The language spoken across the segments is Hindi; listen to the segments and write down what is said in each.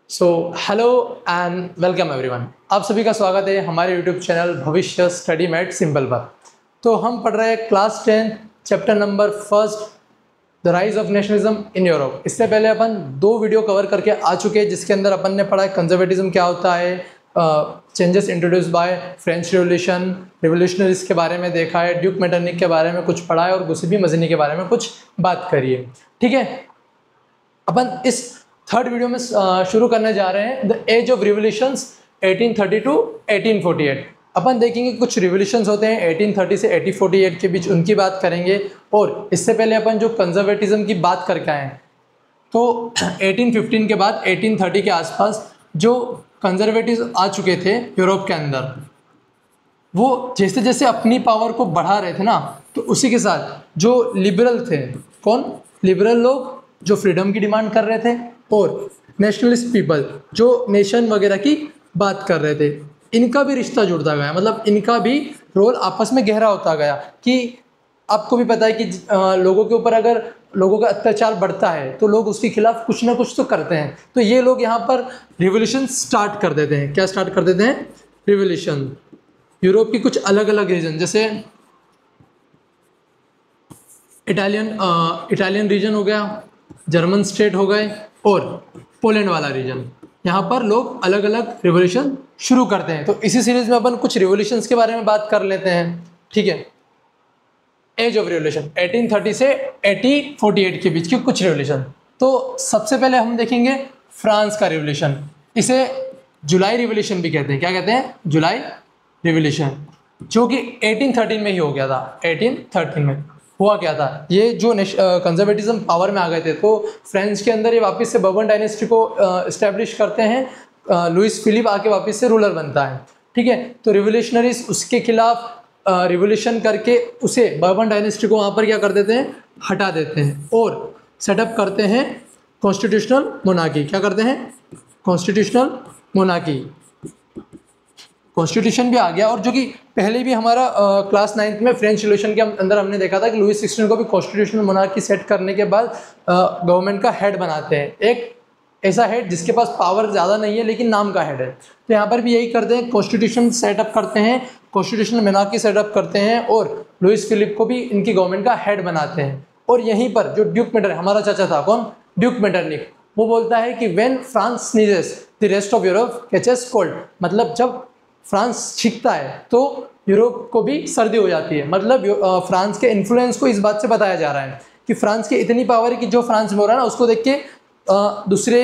So hello and welcome everyone. आप सभी का स्वागत है हमारे यूट्यूब चैनल भविष्य स्टडी मैट सिंपल पर। तो हम पढ़ रहे हैं class 10 chapter number first the rise of nationalism in Europe. इससे पहले अपन दो वीडियो कवर करके आ चुके हैं जिसके अंदर अपन ने पढ़ा है कंजर्वेटिज्म क्या होता है, changes introduce by French revolution, revolutionaries के बारे में देखा है, ड्यूक मेटरनिक के बारे में कुछ पढ़ा है और गुस्बी मजनी के बारे में कुछ बात करी है। ठीक है, अपन इस थर्ड वीडियो में शुरू करने जा रहे हैं the age of revolutions 1830 to 1848। अपन देखेंगे कुछ रिवोल्यूशंस होते हैं 1830 से 1848 के बीच, उनकी बात करेंगे। और इससे पहले अपन जो कंजर्वेटिज्म की बात करके आए हैं तो 1815 के बाद 1830 के आसपास जो कंजर्वेटिव आ चुके थे यूरोप के अंदर, वो जैसे जैसे अपनी पावर को बढ़ा रहे थे ना, तो उसी के साथ जो लिबरल थे, कौन लिबरल लोग जो फ्रीडम की डिमांड कर रहे थे और नेशनलिस्ट पीपल जो नेशन वगैरह की बात कर रहे थे, इनका भी रिश्ता जुड़ता गया। मतलब इनका भी रोल आपस में गहरा होता गया कि आपको भी पता है कि लोगों के ऊपर अगर लोगों का अत्याचार बढ़ता है तो लोग उसके खिलाफ कुछ ना कुछ तो करते हैं। तो ये लोग यहाँ पर रिवोल्यूशन स्टार्ट कर देते हैं। क्या स्टार्ट कर देते हैं? रिवोल्यूशन। यूरोप की कुछ अलग अलग रीजन, जैसे इटालियन रीजन हो गया, जर्मन स्टेट हो गए और पोलैंड वाला रीजन, यहाँ पर लोग अलग अलग रिवोल्यूशन शुरू करते हैं। तो इसी सीरीज में अपन कुछ रिवोल्यूशंस के बारे में बात कर लेते हैं। ठीक है, एज ऑफ रिवोल्यूशन 1830 से 1848 के बीच की कुछ रिवोल्यूशन। तो सबसे पहले हम देखेंगे फ्रांस का रिवोल्यूशन। इसे जुलाई रिवोल्यूशन भी कहते हैं। क्या कहते हैं? जुलाई रिवोल्यूशन, जो कि 1813 में ही हो गया था। 1813 में हुआ क्या था, ये जो कंजर्वेटिज्म पावर में आ गए थे तो फ्रांस के अंदर ये वापस से बर्बन डायनेस्टी को इस्टेब्लिश करते हैं। लुइस फिलिप आके वापस से रूलर बनता है। ठीक है, तो रिवोल्यूशनरीज उसके खिलाफ रिवोल्यूशन करके उसे बर्बन डायनेस्टी को वहाँ पर क्या कर देते हैं? हटा देते हैं और सेटअप करते हैं कॉन्स्टिट्यूशनल मोनार्की। क्या करते हैं? Constitutional monarchy. कॉन्स्टिट्यूशन भी आ गया, और जो कि पहले भी हमारा क्लास 9th में फ्रेंच रिवोल्यूशन के अंदर हमने देखा था कि लुइस 16 को भी कॉन्स्टिट्यूशनल मोनार्की सेट करने के बाद गवर्नमेंट का हेड बनाते हैं, एक ऐसा हेड जिसके पास पावर ज़्यादा नहीं है लेकिन नाम का हेड है। तो यहाँ पर भी यही करते हैं, कॉन्स्टिट्यूशन सेटअप करते हैं, कॉन्स्टिट्यूशनल मोनार्की सेटअप करते हैं और लुइस फिलिप को भी इनकी गवर्नमेंट का हेड बनाते हैं। और यहीं पर जो ड्यूक मेटरनिक, हमारा चाचा था, कौन? ड्यूक मेटरनिक, वो बोलता है कि when France sneezes the rest of Europe catches cold. मतलब जब फ्रांस छींकता है तो यूरोप को भी सर्दी हो जाती है। मतलब फ्रांस के इन्फ्लुएंस को इस बात से बताया जा रहा है कि फ्रांस की इतनी पावर है कि जो फ्रांस में हो रहा है ना, उसको देख के दूसरे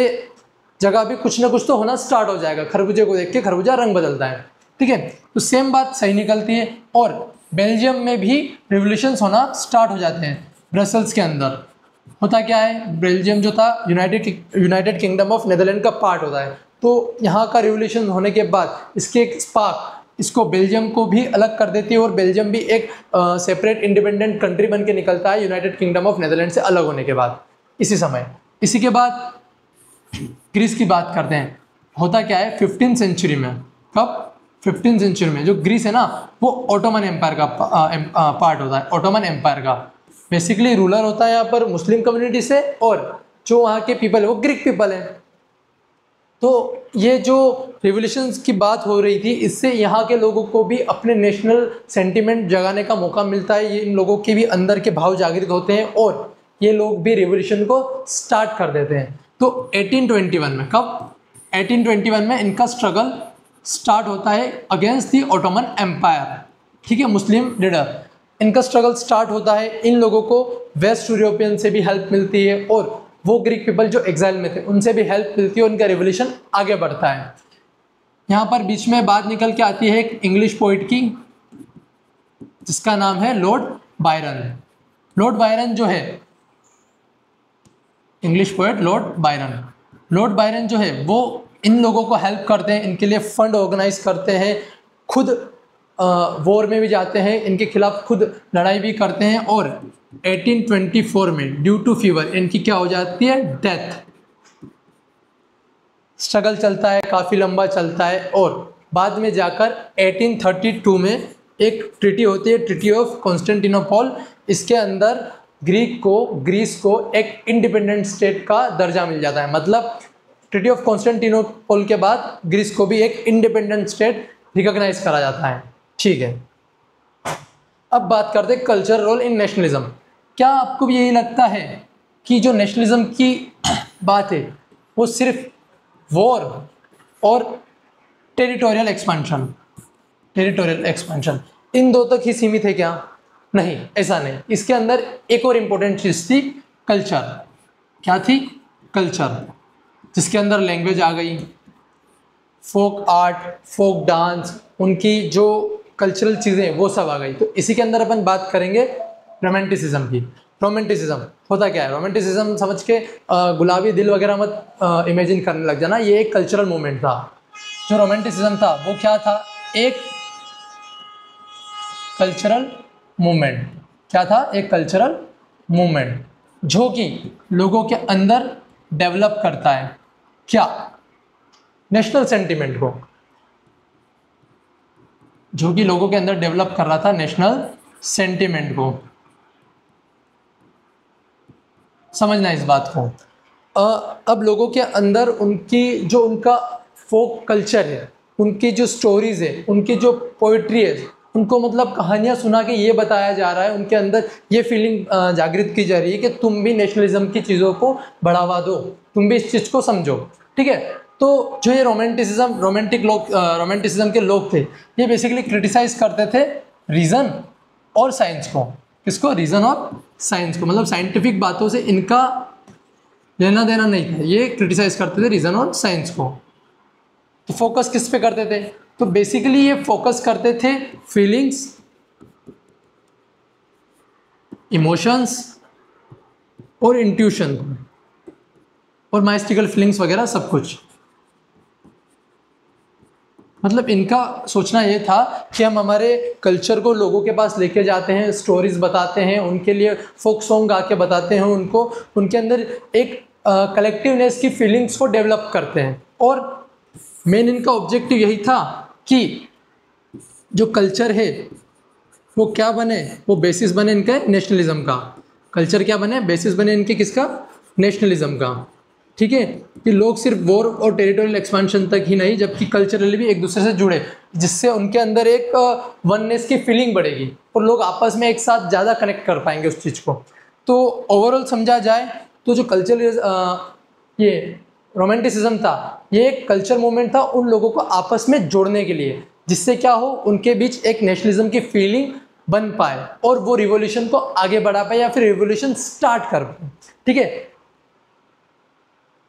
जगह भी कुछ ना कुछ तो होना स्टार्ट हो जाएगा। खरबूजे को देख के खरबूजा रंग बदलता है। ठीक है, तो सेम बात सही निकलती है। और बेल्जियम में भी रिवोल्यूशंस होना स्टार्ट हो जाते हैं। ब्रसल्स के अंदर होता क्या है, बेल्जियम जो था यूनाइटेड किंगडम ऑफ नेदरलैंड का पार्ट होता है। तो यहाँ का रिवोल्यूशन होने के बाद इसके एक स्पार्क इसको बेल्जियम को भी अलग कर देती है और बेल्जियम भी एक सेपरेट इंडिपेंडेंट कंट्री बन के निकलता है यूनाइटेड किंगडम ऑफ नेदरलैंड से अलग होने के बाद। इसी समय इसी के बाद ग्रीस की बात करते हैं। होता क्या है 15th सेंचुरी में, कब? 15th सेंचुरी में जो ग्रीस है ना, वो ऑटोमन एम्पायर का पार्ट होता है। ऑटोमन एम्पायर का बेसिकली रूलर होता है यहाँ पर मुस्लिम कम्युनिटी से, और जो वहाँ के पीपल है वो ग्रीक पीपल है। तो ये जो रिवोल्यूशंस की बात हो रही थी, इससे यहाँ के लोगों को भी अपने नेशनल सेंटिमेंट जगाने का मौका मिलता है। ये इन लोगों के भी अंदर के भाव जागृत होते हैं और ये लोग भी रिवोल्यूशन को स्टार्ट कर देते हैं। तो 1821 में, कब? 1821 में इनका स्ट्रगल स्टार्ट होता है अगेंस्ट द ऑटोमन एम्पायर। ठीक है, मुस्लिम लीडर, इनका स्ट्रगल स्टार्ट होता है। इन लोगों को वेस्ट यूरोपियन से भी हेल्प मिलती है और वो ग्रीक पीपल जो एग्जाइल में थे उनसे भी हेल्प मिलती है और उनका रिवोल्यूशन आगे बढ़ता है। यहाँ पर बीच में बात निकल के आती है एक इंग्लिश पोइट की जिसका नाम है लॉर्ड बायरन। लॉर्ड बायरन जो है इंग्लिश पोइट, लॉर्ड बायरन जो है वो इन लोगों को हेल्प करते हैं, इनके लिए फंड ऑर्गेनाइज करते हैं, खुद वॉर में भी जाते हैं, इनके खिलाफ खुद लड़ाई भी करते हैं। और 1824 में ड्यू टू फीवर इनकी क्या हो जाती है? डेथ। स्ट्रगल चलता है, काफ़ी लंबा चलता है और बाद में जाकर 1832 में एक ट्रीटी होती है, ट्रीटी ऑफ कॉन्स्टेंटिनोपल। इसके अंदर ग्रीस को एक इंडिपेंडेंट स्टेट का दर्जा मिल जाता है। मतलब ट्रीटी ऑफ कॉन्स्टेंटिनोपल के बाद ग्रीस को भी एक इंडिपेंडेंट स्टेट रिकॉग्नाइज करा जाता है। ठीक है, अब बात करते हैं कल्चर रोल इन नेशनलिज्म। क्या आपको भी यही लगता है कि जो नेशनलिज्म की बात है वो सिर्फ वॉर और टेरिटोरियल एक्सपेंशन इन दो तक ही सीमित है क्या? नहीं, ऐसा नहीं। इसके अंदर एक और इम्पोर्टेंट चीज़ थी, कल्चर। क्या थी? कल्चर, जिसके अंदर लैंग्वेज आ गई, फोक आर्ट, फोक डांस, उनकी जो कल्चरल चीज़ें वो सब आ गई। तो इसी के अंदर अपन बात करेंगे रोमांटिसिज्म की। रोमांटिसिज्म होता क्या है? रोमांटिसिज्म समझ के गुलाबी दिल वगैरह मत इमेजिन करने लग जाना। ये एक कल्चरल मूवमेंट था। जो रोमांटिसिज्म था वो क्या था? एक कल्चरल मूवमेंट। क्या था? एक कल्चरल मूवमेंट जो कि लोगों के अंदर डेवलप करता है क्या? नेशनल सेंटिमेंट को, जो कि लोगों के अंदर डेवलप कर रहा था नेशनल सेंटिमेंट को। समझना इस बात को। अब लोगों के अंदर उनका फोक कल्चर है, उनकी जो स्टोरीज है, उनकी जो पोइट्री है, उनको मतलब कहानियाँ सुना के ये बताया जा रहा है, उनके अंदर ये फीलिंग जागृत की जा रही है कि तुम भी नेशनलिज्म की चीज़ों को बढ़ावा दो, तुम भी इस चीज़ को समझो। ठीक है, तो जो ये रोमांटिसिज्म के लोग थे, ये बेसिकली क्रिटिसाइज करते थे रीज़न और साइंस को। किसको? रीज़न और साइंस को। मतलब साइंटिफिक बातों से इनका लेना देना नहीं था, ये क्रिटिसाइज करते थे रीज़न और साइंस को। तो फोकस किस पे करते थे? तो बेसिकली ये फोकस करते थे फीलिंग्स, इमोशंस और इंट्यूशन और माइस्टिकल फीलिंग्स वगैरह सब कुछ। मतलब इनका सोचना ये था कि हम हमारे कल्चर को लोगों के पास लेके जाते हैं, स्टोरीज बताते हैं, उनके लिए फोक सॉन्ग गा के बताते हैं उनको, उनके अंदर एक कलेक्टिवनेस की फीलिंग्स को डेवलप करते हैं। और मेन इनका ऑब्जेक्टिव यही था कि जो कल्चर है वो क्या बने? वो बेसिस बने इनके नेशनलिज्म का। कल्चर क्या बने? बेसिस बने इनके किसका? नेशनलिज्म का। ठीक है, कि लोग सिर्फ वॉर और टेरिटोरियल एक्सपेंशन तक ही नहीं, जबकि कल्चरली भी एक दूसरे से जुड़े, जिससे उनके अंदर एक वननेस की फीलिंग बढ़ेगी और लोग आपस में एक साथ ज़्यादा कनेक्ट कर पाएंगे उस चीज़ को। तो ओवरऑल समझा जाए तो जो कल्चर ये रोमांटिसिज्म था, ये एक कल्चर मूवमेंट था उन लोगों को आपस में जोड़ने के लिए, जिससे क्या हो, उनके बीच एक नेशनलिज्म की फीलिंग बन पाए और वो रिवॉल्यूशन को आगे बढ़ा पाए या फिर रिवॉल्यूशन स्टार्ट कर पाए। ठीक है,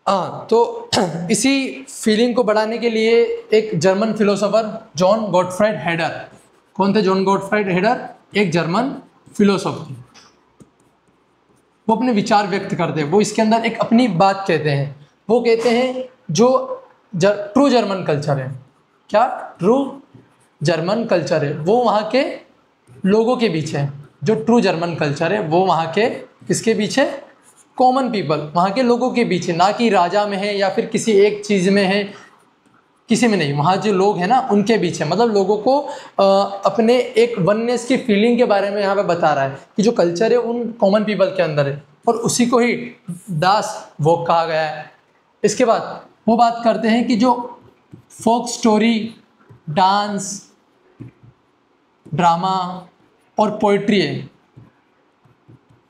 तो इसी फीलिंग को बढ़ाने के लिए एक German philosopher John Gottfried header. कौन थे जॉन गॉटफ्राइड हेडर? एक जर्मन फिलोसोफर। वो अपने विचार व्यक्त करते हैं, वो इसके अंदर एक अपनी बात कहते हैं। वो कहते हैं जो ट्रू जर्मन कल्चर है, क्या ट्रू जर्मन कल्चर है, वो वहाँ के लोगों के बीच है। जो ट्रू जर्मन कल्चर है वो वहाँ के किसके बीच है? कॉमन पीपल, वहाँ के लोगों के बीच है, ना कि राजा में है या फिर किसी एक चीज़ में है, किसी में नहीं। वहाँ जो लोग हैं ना उनके बीच है। मतलब लोगों को अपने एक वननेस की फीलिंग के बारे में यहाँ पे बता रहा है कि जो कल्चर है उन कॉमन पीपल के अंदर है, और उसी को ही दास वोक कहा गया है। इसके बाद वो बात करते हैं कि जो फोक स्टोरी, डांस, ड्रामा और पोइट्री है,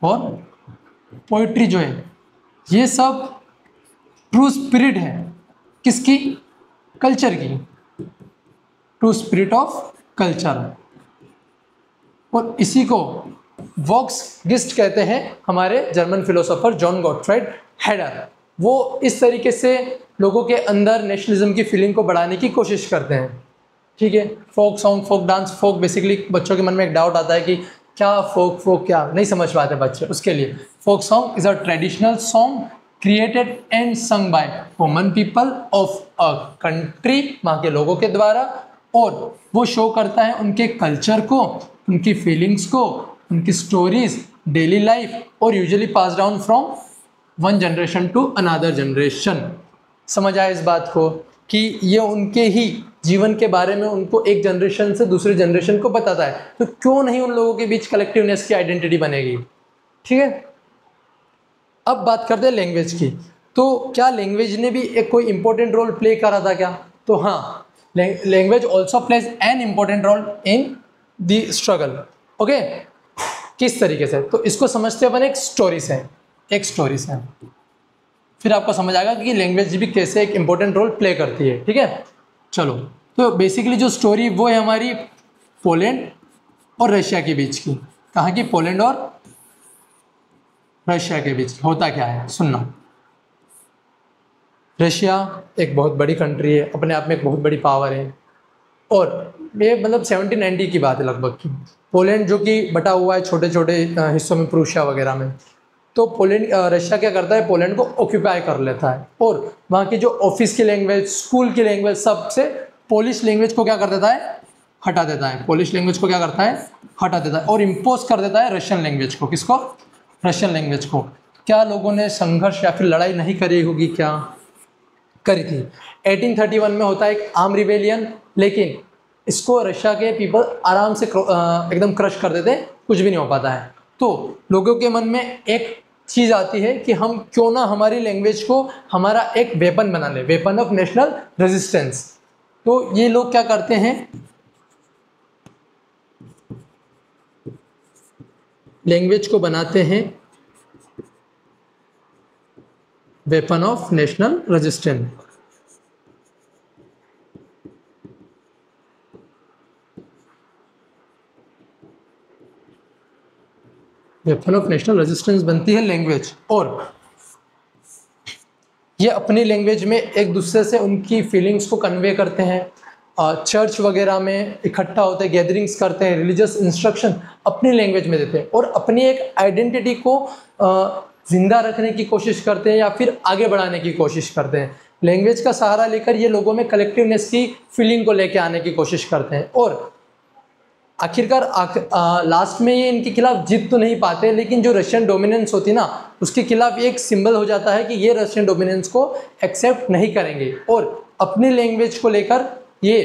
और पोइट्री जो है ये सब ट्रू स्पिरिट है किसकी? कल्चर की, ट्रू स्पिरिट ऑफ कल्चर। और इसी को वॉक्सगिस्ट कहते हैं हमारे German philosopher John Gottfried header. वो इस तरीके से लोगों के अंदर नेशनलिज्म की फीलिंग को बढ़ाने की कोशिश करते हैं। ठीक है, फोक सॉन्ग, फोक डांस, फोक बेसिकली बच्चों के मन में एक डाउट आता है कि क्या फोक क्या नहीं समझ पाते बच्चे, उसके लिए folk song is a traditional song created and sung by common people of a country, वहाँ के लोगों के द्वारा, और वो शो करता है उनके कल्चर को, उनकी फीलिंग्स को, उनकी स्टोरीज, डेली लाइफ, और usually pass down from one generation to another generation. समझ आया इस बात को कि ये उनके ही जीवन के बारे में उनको एक जनरेशन से दूसरे जनरेशन को बताता है, तो क्यों नहीं उन लोगों के बीच कलेक्टिवनेस की आइडेंटिटी बनेगी। ठीक है, अब बात करते हैं लैंग्वेज की। तो क्या लैंग्वेज ने भी एक कोई इंपॉर्टेंट रोल प्ले करा था क्या? तो हाँ, language also plays an important role in the struggle. Okay, किस तरीके से? तो इसको समझते अपन एक स्टोरी से, फिर आपको समझ आएगा कि लैंग्वेज भी कैसे एक इम्पोर्टेंट रोल प्ले करती है। ठीक है, चलो। तो बेसिकली जो स्टोरी वो है हमारी पोलैंड और रशिया के बीच की। कहाँ की? पोलैंड और रशिया के बीच। होता क्या है सुनना। रशिया एक बहुत बड़ी कंट्री है, अपने आप में एक बहुत बड़ी पावर है, और ये मतलब 1790 की बात है लगभग की। पोलैंड जो कि बटा हुआ है छोटे छोटे हिस्सों में, प्रूशिया वगैरह में। तो पोलैंड रशिया क्या करता है, पोलैंड को ऑक्यूपाई कर लेता है, और वहाँ की जो ऑफिस की लैंग्वेज, स्कूल की लैंग्वेज, सबसे पोलिश लैंग्वेज को क्या कर देता है, हटा देता है। पोलिश लैंग्वेज को क्या करता है, हटा देता है, और इम्पोज कर देता है रशियन लैंग्वेज को। किसको? रशियन लैंग्वेज को। क्या लोगों ने संघर्ष या फिर लड़ाई नहीं करी होगी? क्या करी थी। 1831 में होता है एक आर्म रिवेलियन, लेकिन इसको रशिया के पीपल आराम से एकदम क्रश कर देते, कुछ भी नहीं हो पाता है। तो लोगों के मन में एक चीज़ आती है कि हम क्यों ना हमारी लैंग्वेज को हमारा एक वेपन बना ले, वेपन ऑफ नेशनल रेजिस्टेंस। तो ये लोग क्या करते हैं, लैंग्वेज को बनाते हैं weapon of national resistance. Weapon of national resistance बनती है लैंग्वेज, और ये अपनी लैंग्वेज में एक दूसरे से उनकी फीलिंग्स को कन्वे करते हैं। चर्च वगैरह में इकट्ठा होते हैं, गैदरिंग्स करते हैं, रिलीजियस इंस्ट्रक्शन अपनी लैंग्वेज में देते हैं, और अपनी एक आइडेंटिटी को जिंदा रखने की कोशिश करते हैं या फिर आगे बढ़ाने की कोशिश करते हैं। लैंग्वेज का सहारा लेकर ये लोगों में कलेक्टिवनेस की फीलिंग को लेकर आने की कोशिश करते हैं, और आखिरकार लास्ट में ये इनके खिलाफ जीत तो नहीं पाते, लेकिन जो रशियन डोमिनेंस होती ना, उसके खिलाफ एक सिंबल हो जाता है कि ये रशियन डोमिनेंस को एक्सेप्ट नहीं करेंगे, और अपनी लैंग्वेज को लेकर ये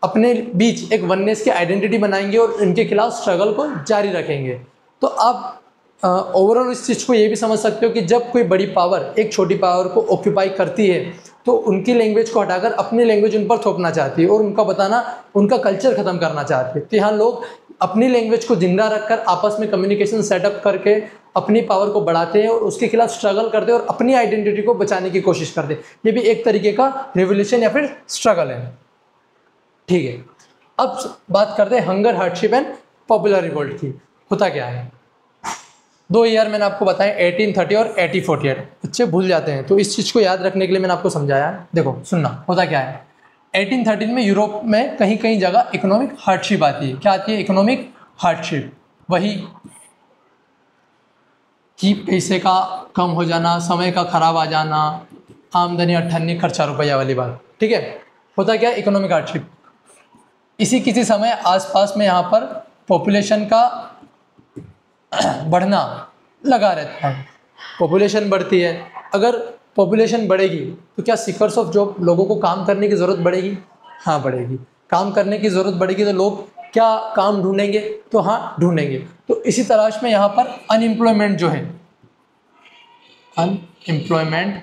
अपने बीच एक वननेस की आइडेंटिटी बनाएंगे और इनके खिलाफ स्ट्रगल को जारी रखेंगे। तो आप ओवरऑल इस चीज़ को ये भी समझ सकते हो कि जब कोई बड़ी पावर एक छोटी पावर को ऑक्यूपाई करती है, तो उनकी लैंग्वेज को हटाकर अपनी लैंग्वेज उन पर थोपना चाहती है, और उनका बताना, उनका कल्चर ख़त्म करना चाहती है। तो यहाँ लोग अपनी लैंग्वेज को जिंदा रखकर आपस में कम्युनिकेशन सेटअप करके अपनी पावर को बढ़ाते हैं, और उसके खिलाफ स्ट्रगल करते हैं, और अपनी आइडेंटिटी को बचाने की कोशिश करते हैं। ये भी एक तरीके का रिवोल्यूशन या फिर स्ट्रगल है। ठीक है, अब बात करते हैं hunger, hardship and popular revolt की। होता क्या है, 2 ईयर मैंने आपको बताया, 1830 और 1848। बच्चे भूल जाते हैं, तो इस चीज़ को याद रखने के लिए मैंने आपको समझाया। देखो सुनना, होता क्या है, 1813 में यूरोप में कहीं कहीं जगह इकोनॉमिक हार्डशिप आती है। क्या आती है? Economic hardship. वही कि पैसे का कम हो जाना, समय का खराब आ जाना, आमदनी अट्ठानी, खर्चा रुपया वाली बात। ठीक है, होता क्या है, इकोनॉमिक हार्डशिप। इसी किसी समय आसपास में यहाँ पर पॉपुलेशन का बढ़ना लगा रहता है। पॉपुलेशन बढ़ती है, अगर पॉपुलेशन बढ़ेगी तो क्या सीकर्स ऑफ जॉब, लोगों को काम करने की ज़रूरत बढ़ेगी? हाँ बढ़ेगी। काम करने की ज़रूरत बढ़ेगी तो लोग क्या काम ढूंढेंगे? तो हाँ ढूंढेंगे। तो इसी तलाश में यहाँ पर अनएम्प्लॉयमेंट जो है, अनएम्प्लॉयमेंट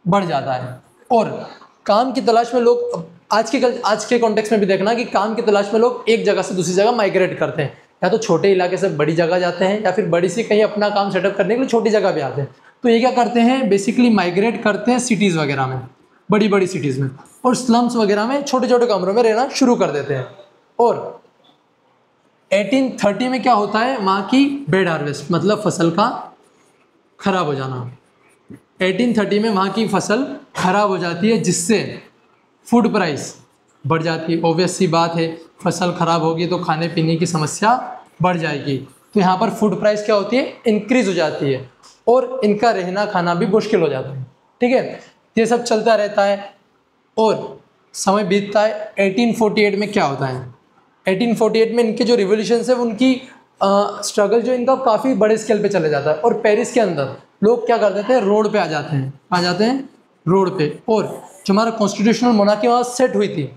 बढ़ जाता है, और काम की तलाश में लोग, आज के कॉन्टेक्स्ट में भी देखना कि काम की तलाश में लोग एक जगह से दूसरी जगह माइग्रेट करते हैं, या तो छोटे इलाके से बड़ी जगह जाते हैं, या फिर बड़ी सी कहीं अपना काम सेटअप करने के लिए छोटी जगह भी आते हैं। तो ये क्या करते हैं, बेसिकली माइग्रेट करते हैं सिटीज़ वगैरह में, बड़ी बड़ी सिटीज़ में, और स्लम्स वगैरह में छोटे छोटे कमरों में रहना शुरू कर देते हैं। और 1830 में क्या होता है, वहाँ की बेड हार्वेस्ट, मतलब फसल का खराब हो जाना। 1830 में वहाँ की फसल खराब हो जाती है, जिससे फूड प्राइस बढ़ जाती है। ऑब्वियस सी बात है, फसल खराब होगी तो खाने पीने की समस्या बढ़ जाएगी। तो यहाँ पर फूड प्राइस क्या होती है, इंक्रीज हो जाती है, और इनका रहना खाना भी मुश्किल हो जाता है। ठीक है, ये सब चलता रहता है, और समय बीतता है। 1848 में क्या होता है, 1848 में इनके जो रिवोल्यूशन है, उनकी स्ट्रगल जो इनका काफ़ी बड़े स्केल पे चले जाता है, और पेरिस के अंदर लोग क्या कर देते हैं, रोड पे आ जाते हैं, रोड पे। और जो हमारा कॉन्स्टिट्यूशनल मोनार्की वहाँ सेट हुई थी,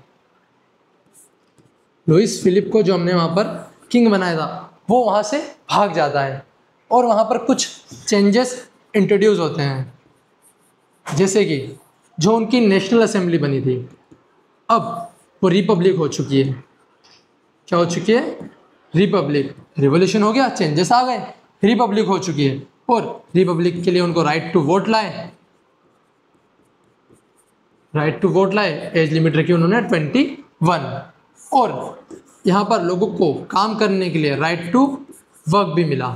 लुइस फिलिप को जो हमने वहाँ पर किंग बनाया था, वो वहाँ से भाग जाता है, और वहाँ पर कुछ चेंजेस इंट्रोड्यूस होते हैं। जैसे कि जो उनकी नेशनल असेंबली बनी थी, अब वो रिपब्लिक हो चुकी है। क्या हो चुकी है? रिपब्लिक। रिवोल्यूशन हो गया, चेंजेस आ गए, रिपब्लिक हो चुकी है। और रिपब्लिक के लिए उनको राइट टू वोट लाए, राइट टू वोट लाए, एज लिमिट रखी उन्होंने 21। और यहाँ पर लोगों को काम करने के लिए राइट टू वर्क भी मिला।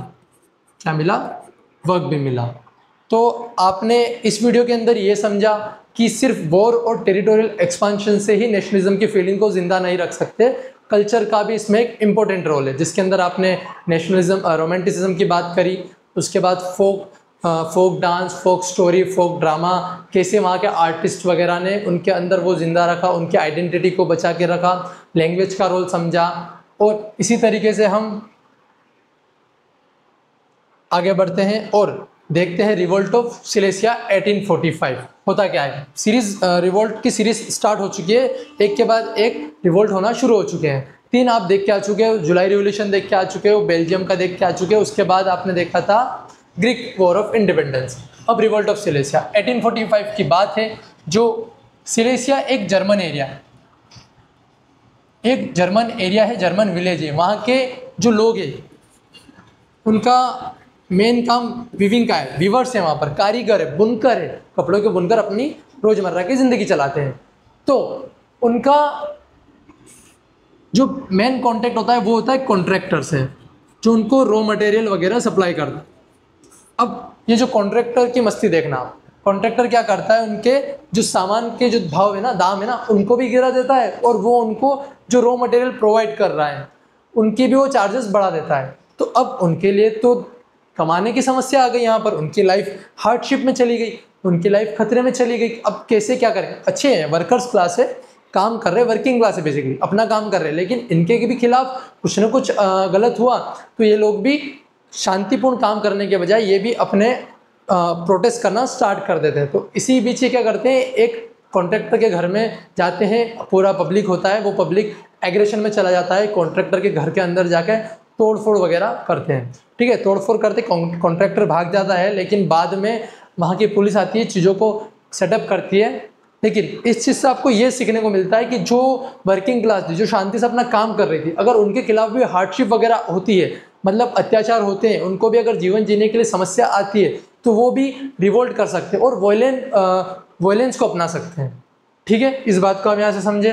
क्या मिला? वर्क भी मिला। तो आपने इस वीडियो के अंदर ये समझा कि सिर्फ वॉर और टेरिटोरियल एक्सपांशन से ही नेशनलिज्म की फीलिंग को जिंदा नहीं रख सकते, कल्चर का भी इसमें एक इम्पोर्टेंट रोल है, जिसके अंदर आपने नेशनलिज्म, रोमांटिसिज्म की बात करी, उसके बाद फोक डांस, फोक स्टोरी, फोक ड्रामा, कैसे वहाँ के आर्टिस्ट वगैरह ने उनके अंदर वो जिंदा रखा, उनकी आइडेंटिटी को बचा के रखा, लैंग्वेज का रोल समझा। और इसी तरीके से हम आगे बढ़ते हैं और देखते हैं रिवोल्ट ऑफ सिलेसिया 1845 होता क्या है। सीरीज रिवोल्ट की सीरीज स्टार्ट हो चुकी है, एक के बाद एक रिवोल्ट होना शुरू हो चुके हैं। 3 आप देख के आ चुके हो, जुलाई रिवोल्यूशन देख के आ चुके हो, बेल्जियम का देख के आ चुके हो, उसके बाद आपने देखा था ग्रीक वॉर ऑफ इंडिपेंडेंस। अब रिवोल्ट ऑफ सिलेसिया 1845 की बात है। जो सिलेसिया एक जर्मन एरिया है, एक जर्मन एरिया है, जर्मन विलेज है। वहाँ के जो लोग हैं उनका मेन काम वीविंग का है, वीवर्स है, वहाँ पर कारीगर है, बुनकर है, कपड़ों के बुनकर अपनी रोजमर्रा की ज़िंदगी चलाते हैं। तो उनका जो मेन कॉन्टेक्ट होता है वो होता है कॉन्ट्रैक्टर से, जो उनको रॉ मटेरियल वगैरह सप्लाई करता है। अब ये जो कॉन्ट्रैक्टर की मस्ती देखना, कॉन्ट्रैक्टर क्या करता है, उनके जो सामान के जो भाव है ना, दाम है ना, उनको भी गिरा देता है, और वो उनको जो रॉ मटेरियल प्रोवाइड कर रहा है उनकी भी वो चार्जेस बढ़ा देता है। तो अब उनके लिए तो कमाने की समस्या आ गई, यहाँ पर उनकी लाइफ हार्डशिप में चली गई, उनकी लाइफ खतरे में चली गई। अब कैसे क्या करें? अच्छे हैं, वर्कर्स क्लास है, काम कर रहे हैं, वर्किंग क्लास है, बेसिकली अपना काम कर रहे हैं, लेकिन इनके भी खिलाफ कुछ ना कुछ गलत हुआ तो ये लोग भी शांतिपूर्ण काम करने के बजाय ये भी अपने प्रोटेस्ट करना स्टार्ट कर देते हैं। तो इसी बीच ये क्या करते हैं, एक कॉन्ट्रैक्टर के घर में जाते हैं, पूरा पब्लिक होता है, वो पब्लिक एग्रेशन में चला जाता है, कॉन्ट्रैक्टर के घर के अंदर जाके तोड़फोड़ वगैरह करते हैं। ठीक है, तोड़फोड़ करते कॉन्ट्रैक्टर भाग जाता है, लेकिन बाद में वहाँ की पुलिस आती है, चीज़ों को सेटअप करती है। लेकिन इस चीज़ से आपको ये सीखने को मिलता है कि जो वर्किंग क्लास थी, जो शांति से अपना काम कर रही थी, अगर उनके खिलाफ भी हार्डशिप वगैरह होती है, मतलब अत्याचार होते हैं, उनको भी अगर जीवन जीने के लिए समस्या आती है, तो वो भी रिवोल्ट कर सकते हैं और वॉयलेंस को अपना सकते हैं। ठीक है, इस बात को हम यहाँ से समझे।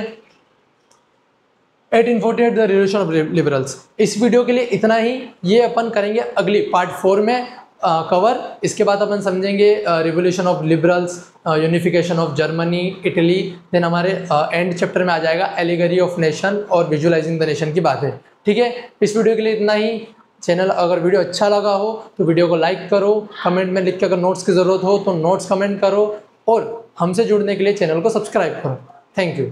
1848 द रिवोल्यूशन ऑफ लिबरल्स। इस वीडियो के लिए इतना ही, ये अपन करेंगे अगली पार्ट 4 में कवर। इसके बाद अपन समझेंगे revolution of liberals, unification of Germany, Italy, then हमारे एंड चैप्टर में आ जाएगा एलिगरी ऑफ नेशन और विजुअलाइजिंग द नेशन की बात है। ठीक है, इस वीडियो के लिए इतना ही। चैनल अगर वीडियो अच्छा लगा हो तो वीडियो को लाइक करो, कमेंट में लिख के अगर नोट्स की ज़रूरत हो तो नोट्स कमेंट करो, और हमसे जुड़ने के लिए चैनल को सब्सक्राइब करो। Thank you.